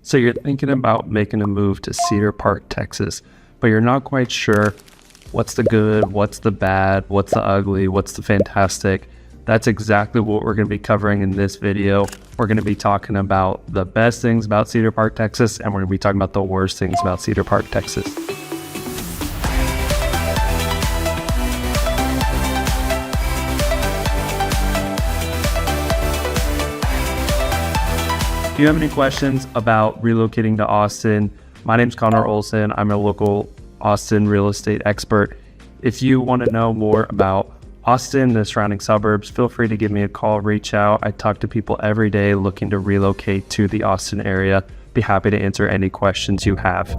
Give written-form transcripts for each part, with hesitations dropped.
So you're thinking about making a move to Cedar Park, Texas, but you're not quite sure what's the good, what's the bad, what's the ugly, what's the fantastic. That's exactly what we're going to be covering in this video. We're going to be talking about the best things about Cedar Park, Texas, and we're going to be talking about the worst things about Cedar Park, Texas. If you have any questions about relocating to Austin, my name's Connor Olson. I'm a local Austin real estate expert. If you want to know more about Austin, the surrounding suburbs, feel free to give me a call, reach out. I talk to people every day looking to relocate to the Austin area. Be happy to answer any questions you have.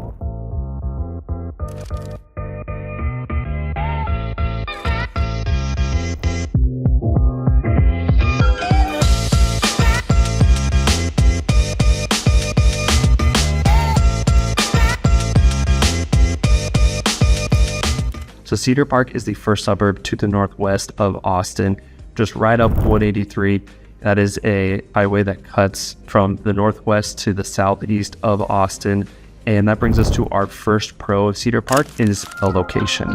So Cedar Park is the first suburb to the northwest of Austin, just right up 183. That is a highway that cuts from the northwest to the southeast of Austin. And that brings us to our first pro of Cedar Park is the location.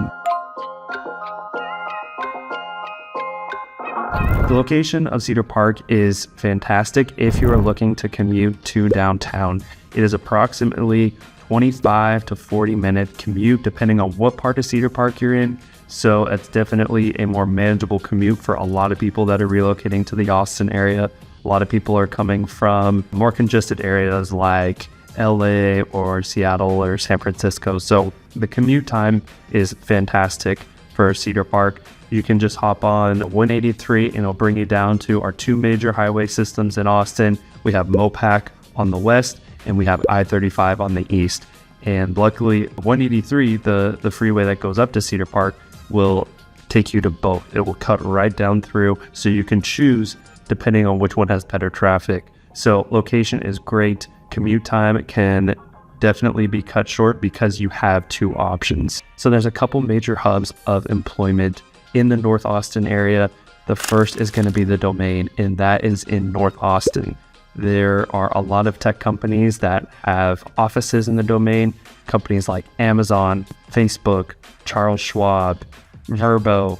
The location of Cedar Park is fantastic if you are looking to commute to downtown. It is approximately 25 to 40 minute commute depending on what part of Cedar Park you're in. So it's definitely a more manageable commute for a lot of people that are relocating to the Austin area. A lot of people are coming from more congested areas like LA or Seattle or San Francisco. So the commute time is fantastic for Cedar Park. You can just hop on 183 and it'll bring you down to our two major highway systems in Austin. We have MoPac on the west and we have I-35 on the east. And luckily 183, the freeway that goes up to Cedar Park, will take you to both. It will cut right down through, so you can choose depending on which one has better traffic. So location is great. Commute time can definitely be cut short because you have two options. So there's a couple major hubs of employment in the North Austin area. The first is going to be the Domain, and that is in North Austin. There are a lot of tech companies that have offices in the Domain, companies like Amazon, Facebook, Charles Schwab, Verbo,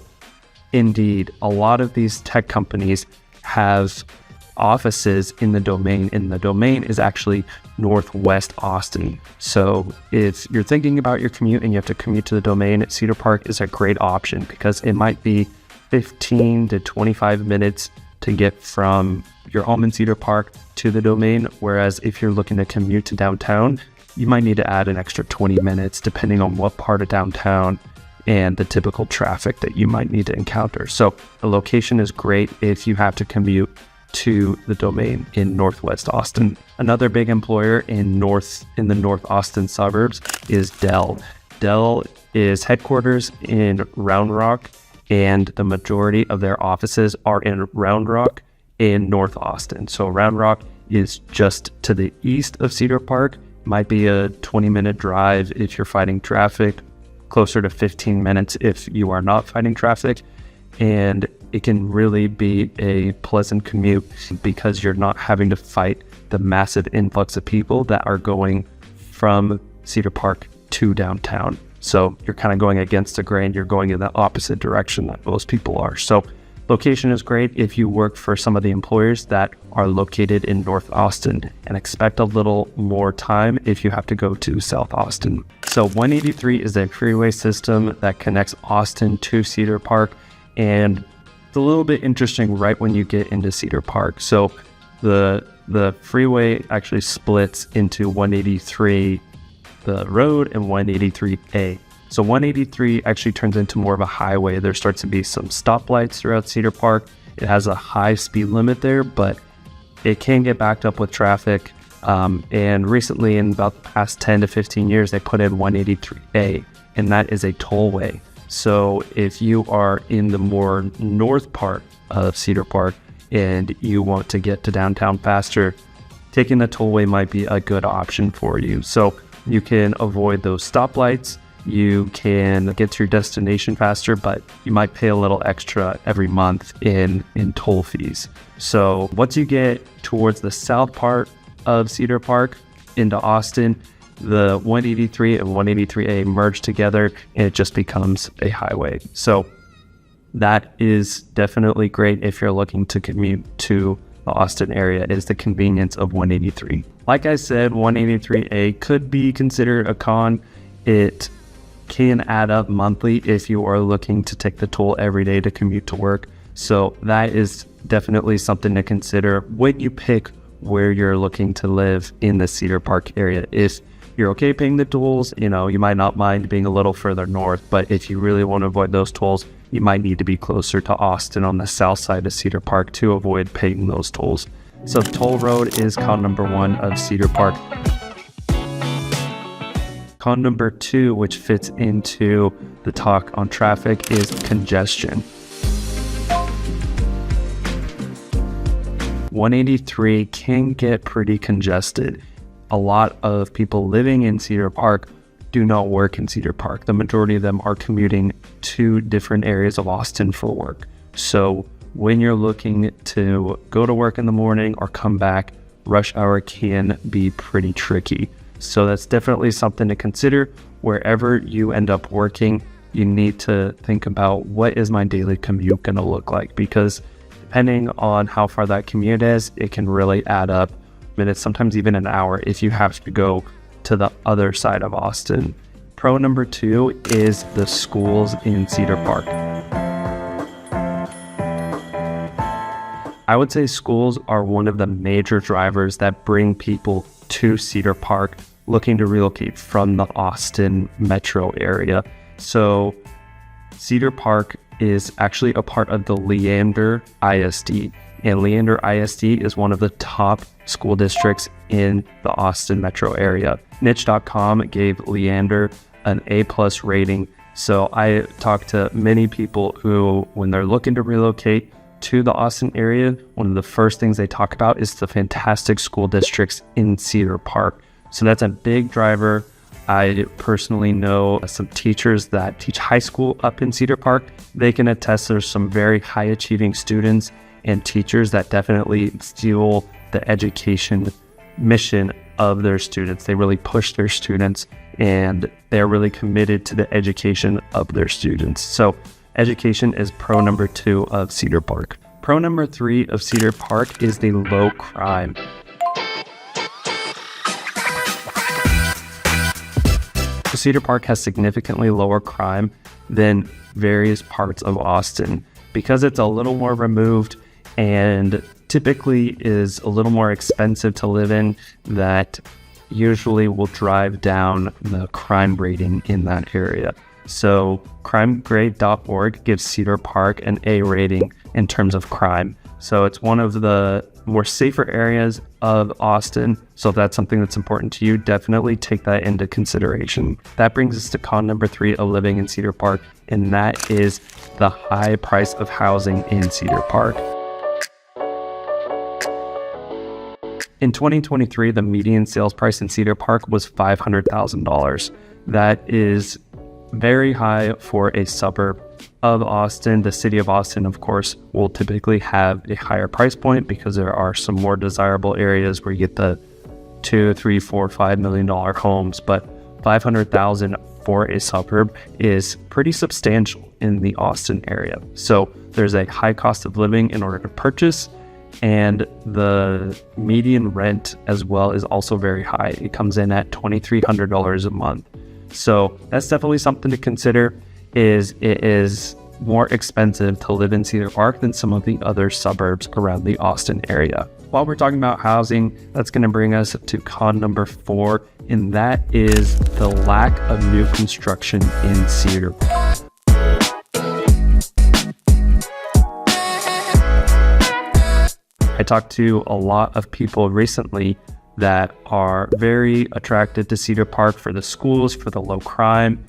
Indeed. A lot of these tech companies have offices in the Domain, and the Domain is actually Northwest Austin. So if you're thinking about your commute and you have to commute to the Domain, Cedar Park is a great option because it might be 15 to 25 minutes to get from your home in Cedar Park to the Domain, whereas if you're looking to commute to downtown, you might need to add an extra 20 minutes depending on what part of downtown and the typical traffic that you might need to encounter. So the location is great if you have to commute to the Domain in Northwest Austin. Another big employer in the North Austin suburbs is Dell. Dell is headquarters in Round Rock, and the majority of their offices are in Round Rock in North Austin. So Round Rock is just to the east of Cedar Park. Might be a 20-minute drive if you're fighting traffic, closer to 15 minutes if you are not fighting traffic. And it can really be a pleasant commute because you're not having to fight the massive influx of people that are going from Cedar Park to downtown. So you're kind of going against the grain. You're going in the opposite direction that most people are. So location is great if you work for some of the employers that are located in North Austin, and expect a little more time if you have to go to South Austin. So 183 is a freeway system that connects Austin to Cedar Park, and it's a little bit interesting right when you get into Cedar Park. So the freeway actually splits into 183 the road and 183A. So 183 actually turns into more of a highway. There starts to be some stoplights throughout Cedar Park. It has a high speed limit there, but it can get backed up with traffic. And recently, in about the past 10 to 15 years, they put in 183A, and that is a tollway. So if you are in the more north part of Cedar Park and you want to get to downtown faster, taking the tollway might be a good option for you. So you can avoid those stoplights. You can get to your destination faster, but you might pay a little extra every month in toll fees. So once you get towards the south part of Cedar Park, into Austin, the 183 and 183A merge together and it just becomes a highway. So that is definitely great if you're looking to commute to the Austin area, is the convenience of 183. Like I said, 183A could be considered a con. It can add up monthly if you are looking to take the toll every day to commute to work. So that is definitely something to consider when you pick where you're looking to live in the Cedar Park area. If you're okay paying the tolls, you might not mind being a little further north, but if you really want to avoid those tolls, you might need to be closer to Austin on the south side of Cedar Park to avoid paying those tolls. So toll road is con number 1 of Cedar Park. Con number 2, which fits into the talk on traffic, is congestion. 183 can get pretty congested. A lot of people living in Cedar Park do not work in Cedar Park. The majority of them are commuting to different areas of Austin for work. So when you're looking to go to work in the morning or come back, rush hour can be pretty tricky. So that's definitely something to consider. Wherever you end up working, you need to think about, what is my daily commute going to look like? Because depending on how far that commute is, it can really add up minutes, sometimes even an hour, if you have to go to the other side of Austin. Pro number 2 is the schools in Cedar Park. I would say schools are one of the major drivers that bring people to Cedar Park looking to relocate from the Austin metro area. So Cedar Park is actually a part of the Leander ISD, and Leander ISD is one of the top school districts in the Austin metro area. Niche.com gave Leander an A+ rating. So I talked to many people who, when they're looking to relocate to the Austin area, one of the first things they talk about is the fantastic school districts in Cedar Park. So that's a big driver. I personally know some teachers that teach high school up in Cedar Park. They can attest there's some very high achieving students and teachers that definitely fuel the education mission of their students. They really push their students and they're really committed to the education of their students. So education is pro number 2 of Cedar Park. Pro number 3 of Cedar Park is the low crime. Cedar Park has significantly lower crime than various parts of Austin because it's a little more removed and typically is a little more expensive to live in. That usually will drive down the crime rating in that area. So crimegrade.org gives Cedar Park an A rating in terms of crime. So it's one of the more safer areas of Austin. So if that's something that's important to you, definitely take that into consideration. That brings us to con number 3 of living in Cedar Park, and that is the high price of housing in Cedar Park. In 2023, the median sales price in Cedar Park was $500,000. That is very high for a suburb of Austin. The city of Austin, of course, will typically have a higher price point because there are some more desirable areas where you get the $2, $3, $4, $5 million homes, but $500,000 for a suburb is pretty substantial in the Austin area. So there's a high cost of living in order to purchase, and the median rent as well is also very high. It comes in at $2,300 a month. So that's definitely something to consider. It is more expensive to live in Cedar Park than some of the other suburbs around the Austin area. While we're talking about housing, that's going to bring us to con number 4, and that is the lack of new construction in Cedar Park. I talked to a lot of people recently that are very attracted to Cedar Park for the schools, for the low crime,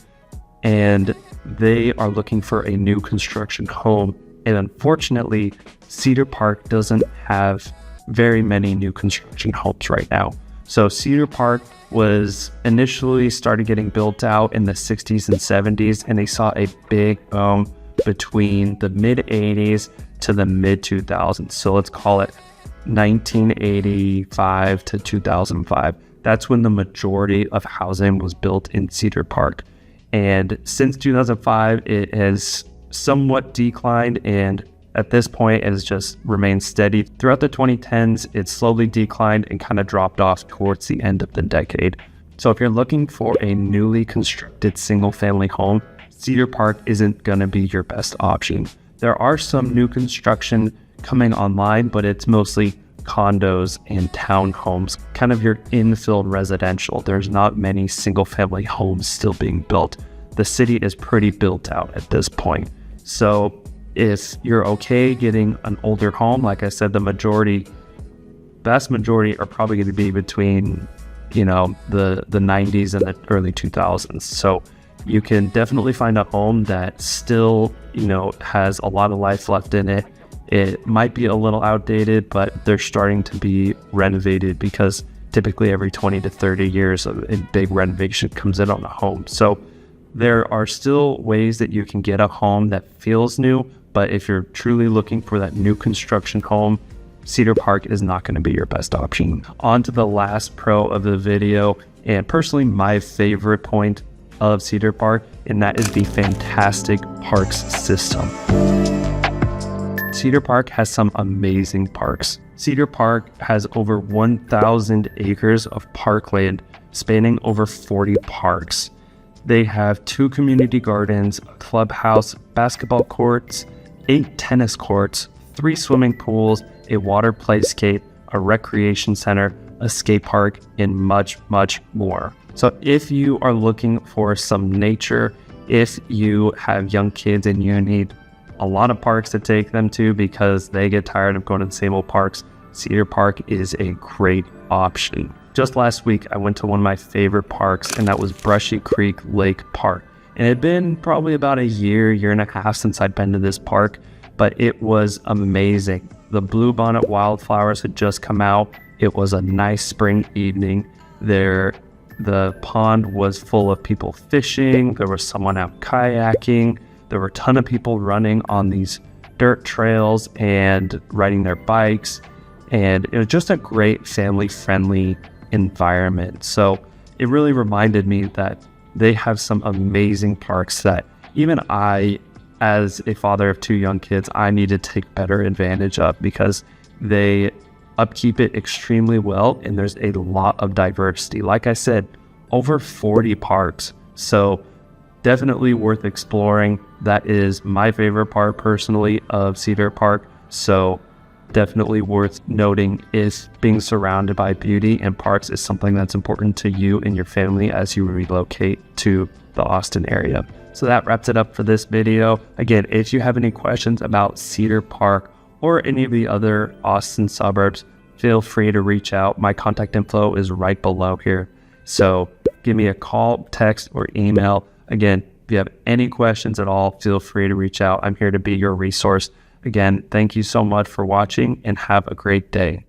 and they are looking for a new construction home. And unfortunately, Cedar Park doesn't have very many new construction homes right now. So Cedar Park was initially started getting built out in the 60s and 70s, and they saw a big boom between the mid 80s to the mid 2000s. So let's call it 1985 to 2005. that's when the majority of housing was built in Cedar Park. And since 2005, it has somewhat declined, and at this point, it has just remained steady. Throughout the 2010s, it slowly declined and kind of dropped off towards the end of the decade. So if you're looking for a newly constructed single-family home, Cedar Park isn't going to be your best option. There are some new construction coming online, but it's mostly condos and townhomes, kind of your infill residential. There's not many single-family homes still being built. The city is pretty built out at this point. So if you're okay getting an older home, like I said, vast majority are probably going to be between, the 90s and the early 2000s. So you can definitely find a home that still, has a lot of life left in it. It might be a little outdated, but they're starting to be renovated because typically every 20 to 30 years a big renovation comes in on a home. So there are still ways that you can get a home that feels new, but if you're truly looking for that new construction home, Cedar Park is not going to be your best option. On to the last pro of the video, and personally my favorite point of Cedar Park, and that is the fantastic parks system. Cedar Park has some amazing parks. Cedar Park has over 1,000 acres of parkland spanning over 40 parks. They have 2 community gardens, a clubhouse, basketball courts, 8 tennis courts, 3 swimming pools, a water playscape, a recreation center, a skate park, and much, much more. So if you are looking for some nature, if you have young kids and you need a lot of parks to take them to because they get tired of going to the same old parks, Cedar Park is a great option. Just last week, I went to one of my favorite parks, and that was Brushy Creek Lake Park. And it had been probably about a year and a half since I'd been to this park, but it was amazing. The bluebonnet wildflowers had just come out. It was a nice spring evening. The pond was full of people fishing. There was someone out kayaking. There were a ton of people running on these dirt trails and riding their bikes. And it was just a great family-friendly environment. So it really reminded me that they have some amazing parks that even I, as a father of 2 young kids, I need to take better advantage of because they upkeep it extremely well, and there's a lot of diversity. Like I said, over 40 parks. So definitely worth exploring. That is my favorite part personally of Cedar Park. So definitely worth noting if being surrounded by beauty and parks is something that's important to you and your family as you relocate to the Austin area. So that wraps it up for this video. Again, if you have any questions about Cedar Park or any of the other Austin suburbs, feel free to reach out. My contact info is right below here. So give me a call, text, or email. Again, if you have any questions at all, feel free to reach out. I'm here to be your resource. Again, thank you so much for watching and have a great day.